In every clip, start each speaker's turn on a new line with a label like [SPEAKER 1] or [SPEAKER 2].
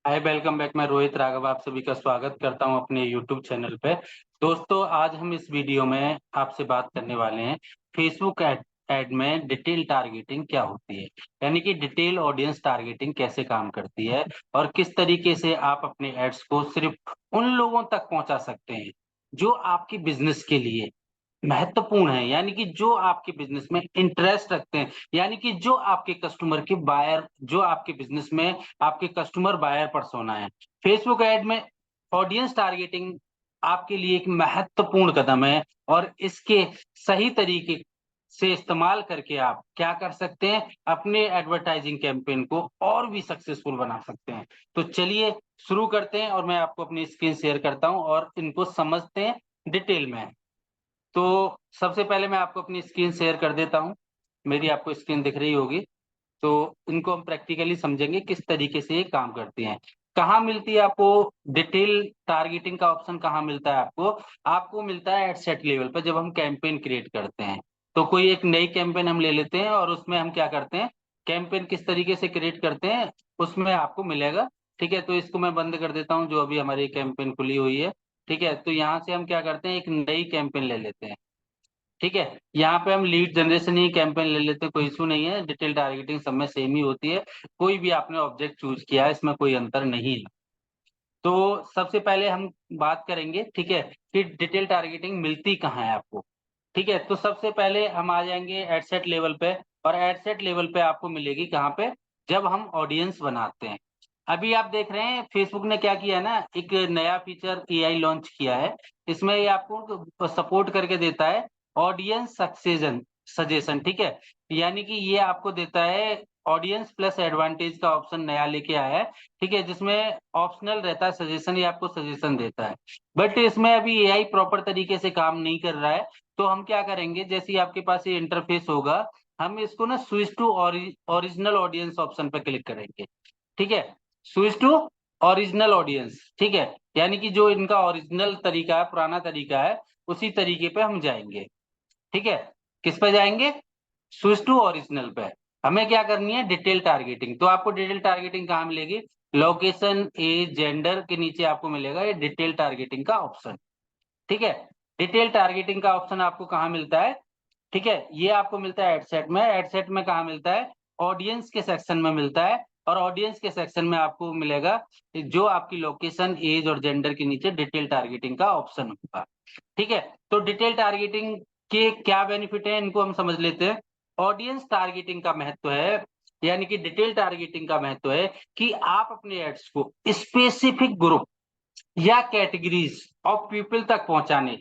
[SPEAKER 1] हाय, welcome back. मैं रोहित राघव आप सभी का स्वागत करता हूं अपने यूट्यूब चैनल पे। दोस्तों, आज हम इस वीडियो में आपसे बात करने वाले हैं फेसबुक एड में डिटेल टारगेटिंग क्या होती है, यानी कि डिटेल ऑडियंस टारगेटिंग कैसे काम करती है और किस तरीके से आप अपने एड्स को सिर्फ उन लोगों तक पहुंचा सकते हैं जो आपकी बिजनेस के लिए महत्वपूर्ण है, यानी कि जो आपके बिजनेस में इंटरेस्ट रखते हैं, यानी कि जो आपके कस्टमर के बायर, जो आपके बिजनेस में आपके कस्टमर बायर पर्सोना है। फेसबुक ऐड में ऑडियंस टारगेटिंग आपके लिए एक महत्वपूर्ण कदम है और इसके सही तरीके से इस्तेमाल करके आप क्या कर सकते हैं, अपने एडवर्टाइजिंग कैंपेन को और भी सक्सेसफुल बना सकते हैं। तो चलिए शुरू करते हैं और मैं आपको अपनी स्क्रीन शेयर करता हूं और इनको समझते हैं डिटेल में। तो सबसे पहले मैं आपको अपनी स्क्रीन शेयर कर देता हूँ। मेरी आपको स्क्रीन दिख रही होगी। तो इनको हम प्रैक्टिकली समझेंगे किस तरीके से ये काम करती हैं। कहाँ मिलती है आपको डिटेल टारगेटिंग का ऑप्शन? कहाँ मिलता है आपको? आपको मिलता है एड सेट लेवल पर, जब हम कैंपेन क्रिएट करते हैं। तो कोई एक नई कैंपेन हम ले लेते हैं और उसमें हम क्या करते हैं, कैंपेन किस तरीके से क्रिएट करते हैं उसमें आपको मिलेगा। ठीक है, तो इसको मैं बंद कर देता हूँ जो अभी हमारी कैंपेन खुली हुई है। ठीक है, तो यहाँ से हम क्या करते हैं, एक नई कैंपेन ले लेते हैं। ठीक है, यहाँ पे हम लीड जनरेशन ही कैंपेन ले लेते हैं, कोई इशू नहीं है। डिटेल टारगेटिंग सब में सेम ही होती है। कोई भी आपने ऑब्जेक्ट चूज किया है, इसमें कोई अंतर नहीं है। तो सबसे पहले हम बात करेंगे, ठीक है, कि डिटेल टारगेटिंग मिलती कहाँ है आपको। ठीक है, तो सबसे पहले हम आ जाएंगे एडसेट लेवल पे। और एडसेट लेवल पे आपको मिलेगी कहाँ पे? जब हम ऑडियंस बनाते हैं। अभी आप देख रहे हैं फेसबुक ने क्या किया है ना, एक नया फीचर एआई लॉन्च किया है। इसमें ये आपको सपोर्ट करके देता है ऑडियंस सक्सेशन सजेशन। ठीक है, यानी कि ये आपको देता है ऑडियंस प्लस एडवांटेज का ऑप्शन नया लेके आया है। ठीक है, जिसमें ऑप्शनल रहता है सजेशन, ये आपको सजेशन देता है। बट इसमें अभी एआई प्रॉपर तरीके से काम नहीं कर रहा है। तो हम क्या करेंगे, जैसे ही आपके पास ये इंटरफेस होगा, हम इसको ना switch to original audience option पर क्लिक करेंगे। ठीक है, स्विच टू ओरिजिनल ऑडियंस। ठीक है, यानी कि जो इनका ओरिजिनल तरीका है, पुराना तरीका है, उसी तरीके पे हम जाएंगे। ठीक है, किस पे जाएंगे? स्विच टू ओरिजिनल पे। हमें क्या करनी है, डिटेल टारगेटिंग। तो आपको डिटेल टारगेटिंग कहाँ मिलेगी? लोकेशन, एज, जेंडर के नीचे आपको मिलेगा ये डिटेल टारगेटिंग का ऑप्शन। ठीक है, डिटेल टारगेटिंग का ऑप्शन आपको कहाँ मिलता है? ठीक है, ये आपको मिलता है एडसेट में। एडसेट में कहाँ मिलता है? ऑडियंस के सेक्शन में मिलता है। और ऑडियंस के सेक्शन में आपको मिलेगा जो आपकी लोकेशन, एज और जेंडर के नीचे डिटेल टारगेटिंग का ऑप्शन होगा। ठीक है, तो डिटेल टारगेटिंग के क्या बेनिफिट है, इनको हम समझ लेते हैं। ऑडियंस टारगेटिंग का महत्व है, यानी कि डिटेल टारगेटिंग का महत्व है कि आप अपने एड्स को स्पेसिफिक ग्रुप या कैटेगरीज ऑफ पीपल तक पहुंचाने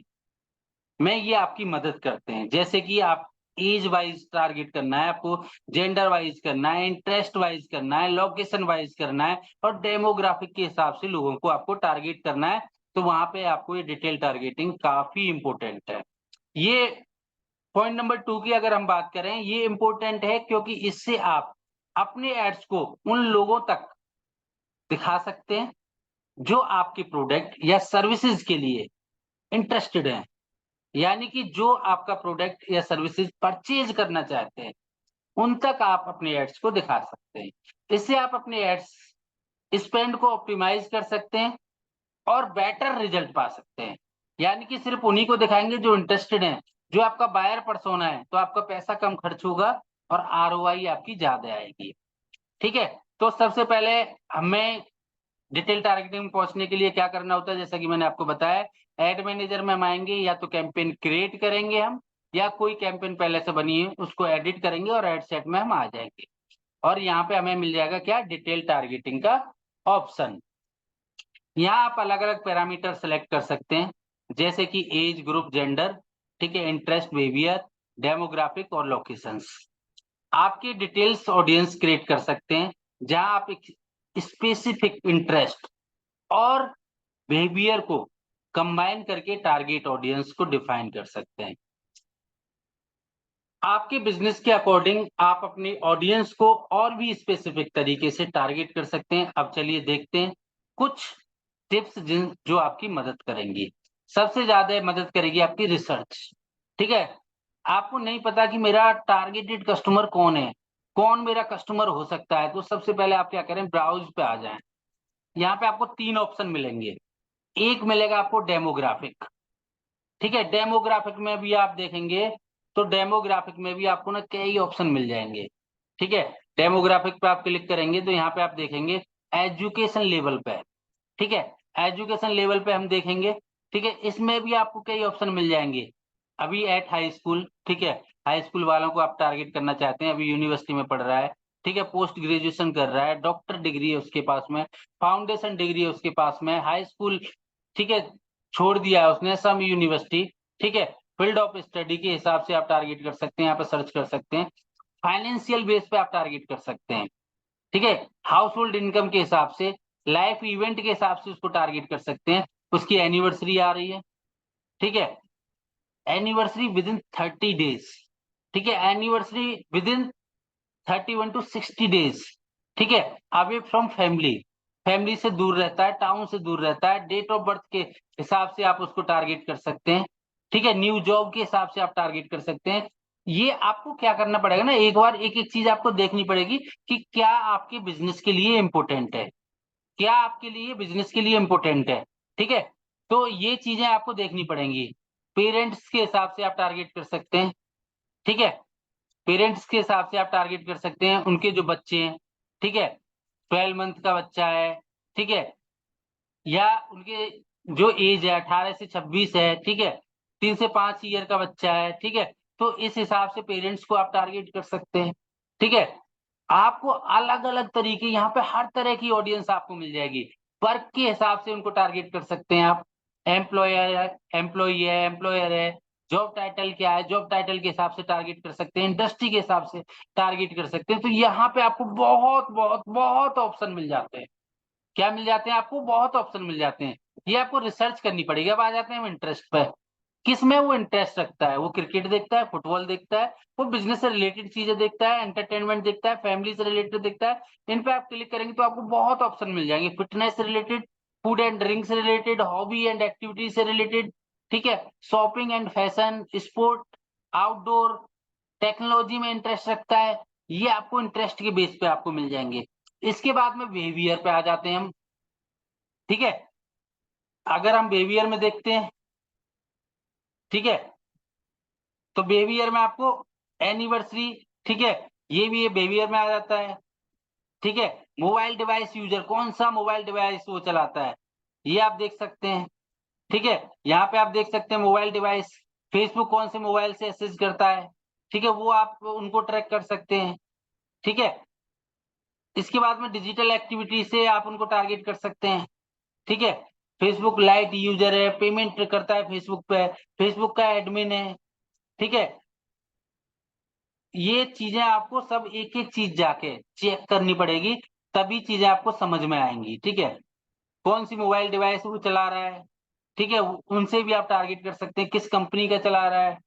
[SPEAKER 1] में ये आपकी मदद करते हैं। जैसे कि आप एज वाइज टारगेट करना है आपको, जेंडर वाइज करना है, इंटरेस्ट वाइज करना है, लोकेशन वाइज करना है और डेमोग्राफिक के हिसाब से लोगों को आपको टारगेट करना है। तो वहां पे आपको ये डिटेल टारगेटिंग काफी इंपॉर्टेंट है। ये पॉइंट नंबर 2 की अगर हम बात करें, ये इंपॉर्टेंट है क्योंकि इससे आप अपने एड्स को उन लोगों तक दिखा सकते हैं जो आपके प्रोडक्ट या सर्विसेज के लिए इंटरेस्टेड हैं, यानी कि जो आपका प्रोडक्ट या सर्विसेज परचेज करना चाहते हैं, उन तक आप अपने एड्स को दिखा सकते हैं। इससे आप अपने एड्स स्पेंड को ऑप्टिमाइज कर सकते हैं और बेटर रिजल्ट पा सकते हैं। यानी कि सिर्फ उन्हीं को दिखाएंगे जो इंटरेस्टेड हैं, जो आपका बायर पर्सोना है, तो आपका पैसा कम खर्च होगा और आरओआई आपकी ज्यादा आएगी। ठीक है, तो सबसे पहले हमें डिटेल टारगेटिंग में पहुंचने के लिए क्या करना होता है, जैसा कि मैंने आपको बताया। एड मैनेजर में हम आएंगे, या तो कैंपेन क्रिएट करेंगे हम, या कोई कैंपेन पहले से बनी है उसको एडिट करेंगे और एड सेट में हम आ जाएंगे। और यहाँ पे हमें मिल जाएगा क्या, डिटेल टारगेटिंग का ऑप्शन। यहाँ आप अलग अलग पैरामीटर सेलेक्ट कर सकते हैं, जैसे कि एज, ग्रुप, जेंडर, ठीक है, इंटरेस्ट, बिहेवियर, डेमोग्राफिक और लोकेशंस। आपकी डिटेल्स ऑडियंस क्रिएट कर सकते हैं जहां आप एक स्पेसिफिक इंटरेस्ट और बिहेवियर को कंबाइन करके टारगेट ऑडियंस को डिफाइन कर सकते हैं। आपके बिजनेस के अकॉर्डिंग आप अपनी ऑडियंस को और भी स्पेसिफिक तरीके से टारगेट कर सकते हैं। अब चलिए देखते हैं कुछ टिप्स जिन जो आपकी मदद करेंगी। सबसे ज्यादा मदद करेगी आपकी रिसर्च। ठीक है, आपको नहीं पता कि मेरा टारगेटेड कस्टमर कौन है, कौन मेरा कस्टमर हो सकता है, तो सबसे पहले आप क्या करें, ब्राउज पे आ जाएं। यहाँ पे आपको 3 ऑप्शन मिलेंगे। एक मिलेगा आपको डेमोग्राफिक, ठीक है। डेमोग्राफिक में भी आप देखेंगे तो डेमोग्राफिक में भी आपको ना कई ऑप्शन मिल जाएंगे, ठीक है। डेमोग्राफिक पे आप क्लिक करेंगे तो यहाँ पे आप देखेंगे एजुकेशन लेवल पे, ठीक है। एजुकेशन लेवल पे हम देखेंगे, ठीक है। इसमें भी आपको कई ऑप्शन मिल जाएंगे। अभी एट हाई स्कूल, ठीक है, हाई स्कूल वालों को आप टारगेट करना चाहते हैं, अभी यूनिवर्सिटी में पढ़ रहा है, ठीक है, पोस्ट ग्रेजुएशन कर रहा है, डॉक्टर डिग्री है उसके पास में, फाउंडेशन डिग्री है उसके पास में, हाई स्कूल, ठीक है, छोड़ दिया है उसने, सम यूनिवर्सिटी, ठीक है। फील्ड ऑफ स्टडी के हिसाब से आप टारगेट कर सकते हैं, यहाँ पे सर्च कर सकते हैं। फाइनेंशियल बेस पे आप टारगेट कर सकते हैं, ठीक है। हाउस होल्ड इनकम के हिसाब से, लाइफ इवेंट के हिसाब से उसको टारगेट कर सकते हैं। उसकी एनिवर्सरी आ रही है, ठीक है, एनिवर्सरी विद इन 30 डेज, ठीक है, anniversary with in 31 to 60 days, ठीक है। अवे फ्रॉम फैमिली, फैमिली से दूर रहता है, टाउन से दूर रहता है, डेट ऑफ बर्थ के हिसाब से आप उसको टारगेट कर सकते हैं, ठीक है। न्यू जॉब के हिसाब से आप टारगेट कर सकते हैं। ये आपको क्या करना पड़ेगा ना, एक बार एक एक चीज आपको देखनी पड़ेगी कि क्या आपके बिजनेस के लिए इंपॉर्टेंट है, क्या आपके लिए बिजनेस के लिए इंपॉर्टेंट है, ठीक है। तो ये चीजें आपको देखनी पड़ेंगी। पेरेंट्स के हिसाब से आप टारगेट कर सकते हैं, ठीक है। पेरेंट्स के हिसाब से आप टारगेट कर सकते हैं, उनके जो बच्चे हैं, ठीक है, 12 मंथ का बच्चा है, ठीक है, या उनके जो एज है 18 से 26 है, ठीक है, 3 से 5 ईयर का बच्चा है, ठीक है। तो इस हिसाब से पेरेंट्स को आप टारगेट कर सकते हैं, ठीक है। आपको अलग अलग तरीके, यहाँ पे हर तरह की ऑडियंस आपको मिल जाएगी। वर्क के हिसाब से उनको टारगेट कर सकते हैं आप, एम्प्लॉयर है, एम्प्लॉई है, एम्प्लॉयर है, जॉब टाइटल क्या है, जॉब टाइटल के हिसाब से टारगेट कर सकते हैं, इंडस्ट्री के हिसाब से टारगेट कर सकते हैं। तो यहाँ पे आपको बहुत बहुत बहुत ऑप्शन मिल जाते हैं। क्या मिल जाते हैं आपको? बहुत ऑप्शन मिल जाते हैं। ये आपको रिसर्च करनी पड़ेगी। अब आ जाते हैं हम इंटरेस्ट पे, किस में वो इंटरेस्ट रखता है। वो क्रिकेट देखता है, फुटबॉल देखता है, वो बिजनेस से रिलेटेड चीजें देखता है, एंटरटेनमेंट देखता है, फैमिली से रिलेटेड देखता है। इन पे आप क्लिक करेंगे तो आपको बहुत ऑप्शन मिल जाएंगे। फिटनेस से रिलेटेड, फूड एंड ड्रिंक से रिलेटेड, हॉबी एंड एक्टिविटी से रिलेटेड, ठीक है, shopping and fashion, sport, outdoor, technology में इंटरेस्ट रखता है। ये आपको इंटरेस्ट के बेस पे आपको मिल जाएंगे। इसके बाद में बिहेवियर पे आ जाते हैं हम, ठीक है। अगर हम बिहेवियर में देखते हैं, ठीक है, तो बिहेवियर में आपको एनिवर्सरी, ठीक है, ये भी ये बिहेवियर में आ जाता है, ठीक है। मोबाइल डिवाइस यूजर, कौन सा मोबाइल डिवाइस वो चलाता है, ये आप देख सकते हैं, ठीक है। यहाँ पे आप देख सकते हैं मोबाइल डिवाइस, फेसबुक कौन से मोबाइल से एक्सेस करता है, ठीक है, वो आप उनको ट्रैक कर सकते हैं, ठीक है। इसके बाद में डिजिटल एक्टिविटी से आप उनको टारगेट कर सकते हैं, ठीक है। फेसबुक लाइट यूजर है, पेमेंट करता है फेसबुक पे, फेसबुक का एडमिन है, ठीक है। ये चीजें आपको सब एक एक चीज जाके चेक करनी पड़ेगी, तभी चीजें आपको समझ में आएंगी, ठीक है। कौन सी मोबाइल डिवाइस वो चला रहा है, ठीक है, उनसे भी आप टारगेट कर सकते हैं, किस कंपनी का चला रहा है।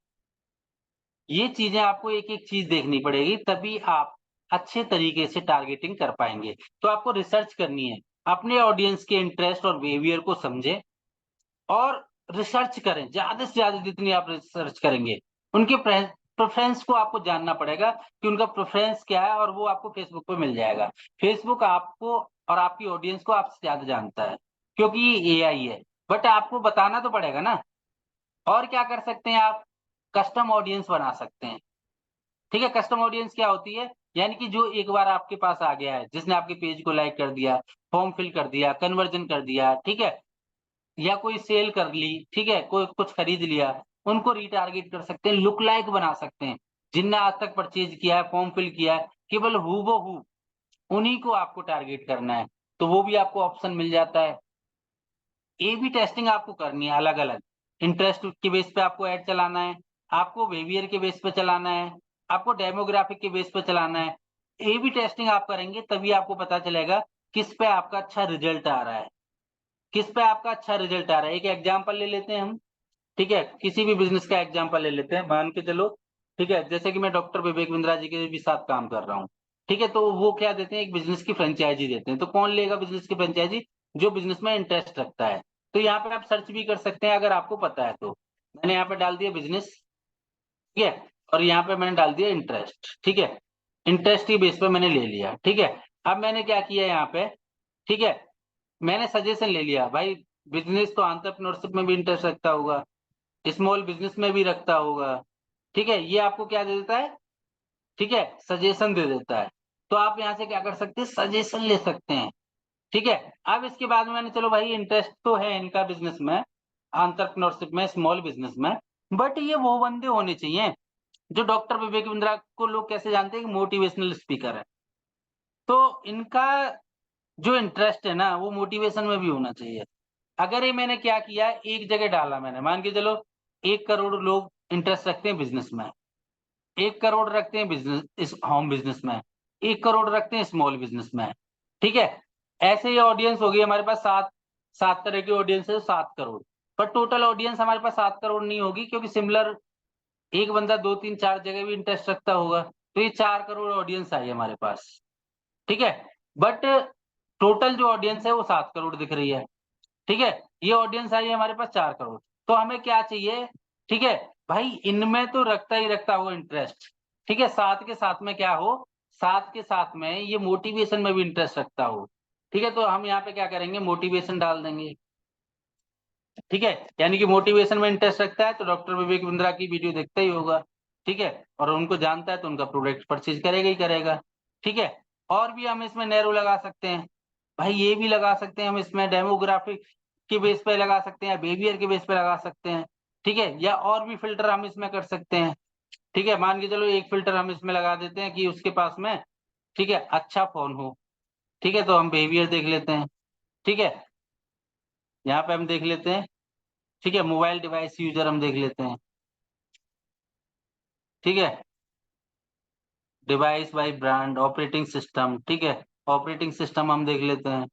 [SPEAKER 1] ये चीजें आपको एक एक चीज देखनी पड़ेगी, तभी आप अच्छे तरीके से टारगेटिंग कर पाएंगे। तो आपको रिसर्च करनी है, अपने ऑडियंस के इंटरेस्ट और बिहेवियर को समझे और रिसर्च करें, ज्यादा से ज्यादा जितनी आप रिसर्च करेंगे, उनके प्रेफरेंस को आपको जानना पड़ेगा कि उनका प्रेफरेंस क्या है, और वो आपको फेसबुक पे मिल जाएगा। फेसबुक आपको और आपकी ऑडियंस को आपसे ज्यादा जानता है, क्योंकि ये एआई है। बट आपको बताना तो पड़ेगा ना। और क्या कर सकते हैं आप? कस्टम ऑडियंस बना सकते हैं, ठीक है। कस्टम ऑडियंस क्या होती है? यानी कि जो एक बार आपके पास आ गया है, जिसने आपके पेज को लाइक कर दिया, फॉर्म फिल कर दिया, कन्वर्जन कर दिया, ठीक है, या कोई सेल कर ली, ठीक है, कोई कुछ खरीद लिया, उनको रिटारगेट कर सकते हैं, लुक लाइक बना सकते हैं। जिनने आज तक परचेज किया है, फॉर्म फिल किया है, केवल हूबहू उन्हीं को आपको टारगेट करना है। तो वो भी आपको ऑप्शन मिल जाता है। ए बी टेस्टिंग आपको करनी है अलग अलग, इंटरेस्ट के बेस पे आपको ऐड चलाना है, आपको बिहेवियर के बेस पे चलाना है, आपको डेमोग्राफिक के बेस पे चलाना है। ए बी टेस्टिंग आप करेंगे तभी आपको पता चलेगा किस पे आपका अच्छा रिजल्ट आ रहा है, किस पे आपका अच्छा रिजल्ट आ रहा है। एक एग्जांपल ले लेते हैं हम, ठीक है, किसी भी बिजनेस का एग्जांपल ले लेते हैं, मान के चलो, ठीक है, जैसे कि मैं डॉक्टर विवेक बिंद्रा जी के भी साथ काम कर रहा हूँ, ठीक है। तो वो क्या देते हैं, एक बिजनेस की फ्रेंचाइजी देते हैं। तो कौन लेगा बिजनेस की फ्रेंचाइजी? जो बिजनेस में इंटरेस्ट रखता है। तो यहाँ पे आप सर्च भी कर सकते हैं अगर आपको पता है तो। मैंने यहाँ पे डाल दिया बिजनेस, ठीक है, और यहाँ पे मैंने डाल दिया इंटरेस्ट, ठीक है। इंटरेस्ट की बेस पे मैंने ले लिया, ठीक है। अब मैंने क्या किया यहाँ पे, ठीक है, मैंने सजेशन ले लिया भाई, बिजनेस तो एंटरप्रेन्योरशिप में भी इंटरेस्ट रखता होगा, स्मॉल बिजनेस में भी रखता होगा, ठीक है, ये आपको क्या दे देता है, ठीक है, सजेशन दे देता है। तो आप यहाँ से क्या कर सकते हैं, सजेशन ले सकते हैं, ठीक है। अब इसके बाद में मैंने, चलो भाई इंटरेस्ट तो है इनका बिजनेस में, एंटरप्रेन्योरशिप में, स्मॉल बिजनेस में, बट ये वो बंदे होने चाहिए जो डॉक्टर विवेक बिंद्रा को लोग कैसे जानते हैं कि मोटिवेशनल स्पीकर है। तो इनका जो इंटरेस्ट है ना वो मोटिवेशन में भी होना चाहिए। अगर ये मैंने क्या किया, एक जगह डाला मैंने, मान के चलो 1 करोड़ लोग इंटरेस्ट रखते हैं बिजनेस में, 1 करोड़ रखते हैं बिजनेस, इस होम बिजनेस में, 1 करोड़ रखते हैं स्मॉल बिजनेस में, ठीक है। ऐसे ही ऑडियंस होगी हमारे पास, सात सात तरह की ऑडियंस है, 7 करोड़। पर टोटल ऑडियंस हमारे पास 7 करोड़ नहीं होगी, क्योंकि सिमिलर एक बंदा 2 3 4 जगह भी इंटरेस्ट रखता होगा, तो ये 4 करोड़ ऑडियंस आई हमारे पास, ठीक है। बट टोटल जो ऑडियंस है वो 7 करोड़ दिख रही है, ठीक है। ये ऑडियंस आई है हमारे पास 4 करोड़। तो हमें क्या चाहिए, ठीक है, भाई इनमें तो रखता ही रखता हो इंटरेस्ट, ठीक है, साथ के साथ में क्या हो, साथ के साथ में ये मोटिवेशन में भी इंटरेस्ट रखता हो, ठीक है। तो हम यहाँ पे क्या करेंगे, मोटिवेशन डाल देंगे, ठीक है। यानी कि मोटिवेशन में इंटरेस्ट रखता है तो डॉक्टर विवेक बिंद्रा की वीडियो देखता ही होगा, ठीक है, और उनको जानता है तो उनका प्रोडक्ट परचेज करेगा ही करेगा, ठीक है। और भी हम इसमें नैरो लगा सकते हैं, भाई ये भी लगा सकते हैं हम इसमें, डेमोग्राफिक के बेस पे लगा सकते हैं, बिहेवियर के बेस पे लगा सकते हैं, ठीक है, या और भी फिल्टर हम इसमें कर सकते हैं, ठीक है। मान के चलो एक फिल्टर हम इसमें लगा देते हैं कि उसके पास में, ठीक है, अच्छा फोन हो, ठीक है, तो हम बिहेवियर देख लेते हैं, ठीक है, यहाँ पे हम देख लेते हैं, ठीक है, मोबाइल डिवाइस यूजर हम देख लेते हैं, ठीक है, device by brand, operating system, ठीक है, ऑपरेटिंग सिस्टम हम देख लेते हैं।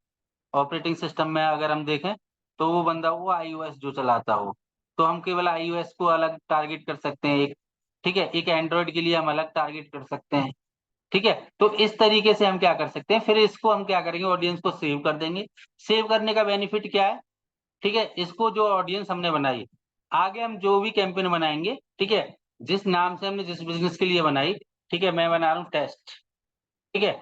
[SPEAKER 1] ऑपरेटिंग सिस्टम में अगर हम देखें तो वो बंदा वो आईओएस जो चलाता हो, तो हम केवल आईओएस को अलग टारगेट कर सकते हैं एक, ठीक है, एक एंड्रॉइड के लिए हम अलग टारगेट कर सकते हैं, ठीक है। तो इस तरीके से हम क्या कर सकते हैं, फिर इसको हम क्या करेंगे, ऑडियंस को सेव कर देंगे। सेव करने का बेनिफिट क्या है, ठीक है, इसको जो ऑडियंस हमने बनाई, आगे हम जो भी कैंपेन बनाएंगे, ठीक है, जिस नाम से हमने जिस बिजनेस के लिए बनाई, ठीक है, मैं बना रहा हूँ टेस्ट, ठीक है,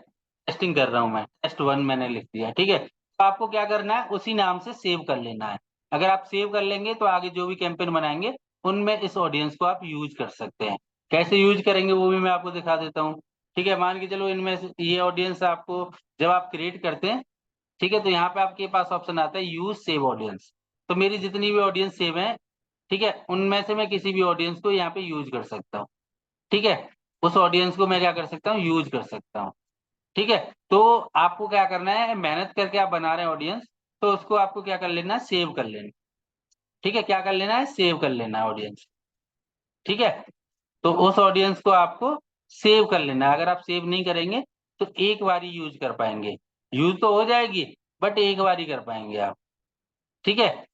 [SPEAKER 1] टेस्टिंग कर रहा हूँ मैं, टेस्ट 1 मैंने लिख दिया, ठीक है। तो आपको क्या करना है, उसी नाम से सेव कर लेना है। अगर आप सेव कर लेंगे तो आगे जो भी कैंपेन बनाएंगे उनमें इस ऑडियंस को आप यूज कर सकते हैं। कैसे यूज करेंगे वो भी मैं आपको दिखा देता हूँ, ठीक है। मान के चलो इनमें से ये ऑडियंस आपको, जब आप क्रिएट करते हैं, ठीक है, तो यहाँ पे आपके पास ऑप्शन आता है यूज सेव ऑडियंस। तो मेरी जितनी भी ऑडियंस सेव है, ठीक है, उनमें से मैं किसी भी ऑडियंस को यहाँ पे यूज कर सकता हूँ, ठीक है, उस ऑडियंस को मैं क्या कर सकता हूँ, यूज कर सकता हूँ, ठीक है। तो आपको क्या करना है, मेहनत करके आप बना रहे हैं ऑडियंस, तो उसको आपको क्या कर लेना है, सेव कर लेना, ठीक है, क्या कर लेना है, सेव कर लेना है ऑडियंस, ठीक है। तो उस ऑडियंस को आपको सेव कर लेना है। अगर आप सेव नहीं करेंगे तो एक बार ही यूज कर पाएंगे, यूज तो हो जाएगी बट एक बार ही कर पाएंगे आप, ठीक है।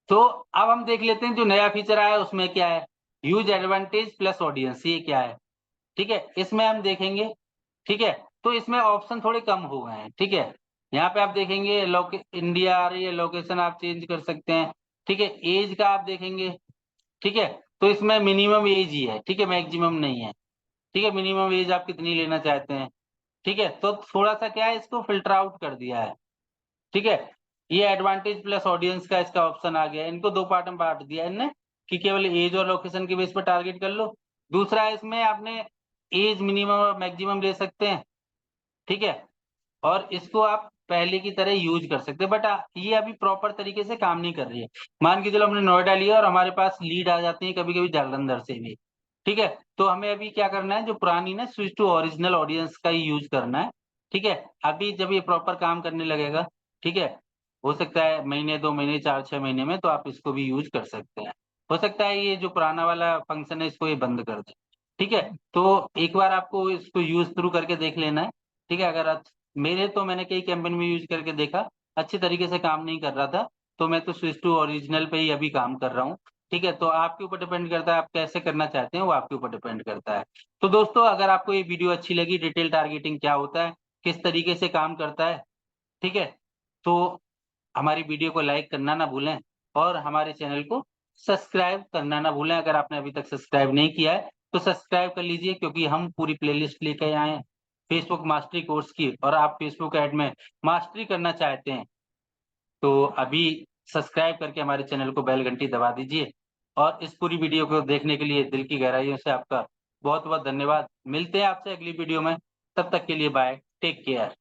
[SPEAKER 1] तो अब हम देख लेते हैं जो नया फीचर आया है उसमें क्या है, यूज एडवांटेज प्लस ऑडियंस, ये क्या है, ठीक है, इसमें हम देखेंगे, ठीक है। तो इसमें ऑप्शन थोड़े कम हो गए हैं, ठीक है। यहाँ पे आप देखेंगे इंडिया आ रही है, लोकेशन आप चेंज कर सकते हैं, ठीक है, एज का आप देखेंगे, ठीक है। तो इसमें मिनिमम एज ही है, ठीक है, मैक्सिमम नहीं है, ठीक है, मिनिमम एज आप कितनी लेना चाहते हैं, ठीक है। तो थोड़ा सा क्या है, इसको फिल्टर आउट कर दिया है, ठीक है। ये एडवांटेज प्लस ऑडियंस का इसका ऑप्शन आ गया है, इनको दो पार्ट में बांट दिया है इनने, कि केवल एज और लोकेशन के बेस पर टारगेट कर लो। दूसरा है इसमें आपने एज मिनिमम और मैक्सिमम ले सकते हैं, ठीक है, और इसको आप पहले की तरह यूज कर सकते हैं, बट ये अभी प्रॉपर तरीके से काम नहीं कर रही है। मान के चलो हमने नोएडा लिया और हमारे पास लीड आ जाती है कभी कभी जालंधर से भी, ठीक है। तो हमें अभी क्या करना है, जो पुरानी ना स्विच टू ओरिजिनल ऑडियंस का ही यूज करना है, ठीक है। अभी जब ये प्रॉपर काम करने लगेगा, ठीक है, हो सकता है महीने 2 महीने 4 6 महीने में तो आप इसको भी यूज कर सकते हैं। हो सकता है ये जो पुराना वाला फंक्शन है इसको ये बंद कर दे, ठीक है। तो एक बार आपको इसको यूज थ्रू करके देख लेना है, ठीक है। अगर मेरे तो मैंने कई कैंपेन में यूज करके देखा, अच्छे तरीके से काम नहीं कर रहा था, तो मैं तो स्विच टू ओरिजिनल पे ही अभी काम कर रहा हूँ, ठीक है। तो आपके ऊपर डिपेंड करता है आप कैसे करना चाहते हैं, वो आपके ऊपर डिपेंड करता है। तो दोस्तों अगर आपको ये वीडियो अच्छी लगी, डिटेल टारगेटिंग क्या होता है, किस तरीके से काम करता है, ठीक है, तो हमारी वीडियो को लाइक करना ना भूलें और हमारे चैनल को सब्सक्राइब करना ना भूलें। अगर आपने अभी तक सब्सक्राइब नहीं किया है तो सब्सक्राइब कर लीजिए, क्योंकि हम पूरी प्लेलिस्ट लेकर आए हैं फेसबुक मास्टरी कोर्स की और आप फेसबुक ऐड में मास्टरी करना चाहते हैं, तो अभी सब्सक्राइब करके हमारे चैनल को बेल घंटी दबा दीजिए और इस पूरी वीडियो को देखने के लिए दिल की गहराइयों से आपका बहुत-बहुत धन्यवाद। मिलते हैं आपसे अगली वीडियो में, तब तक के लिए बाय, टेक केयर।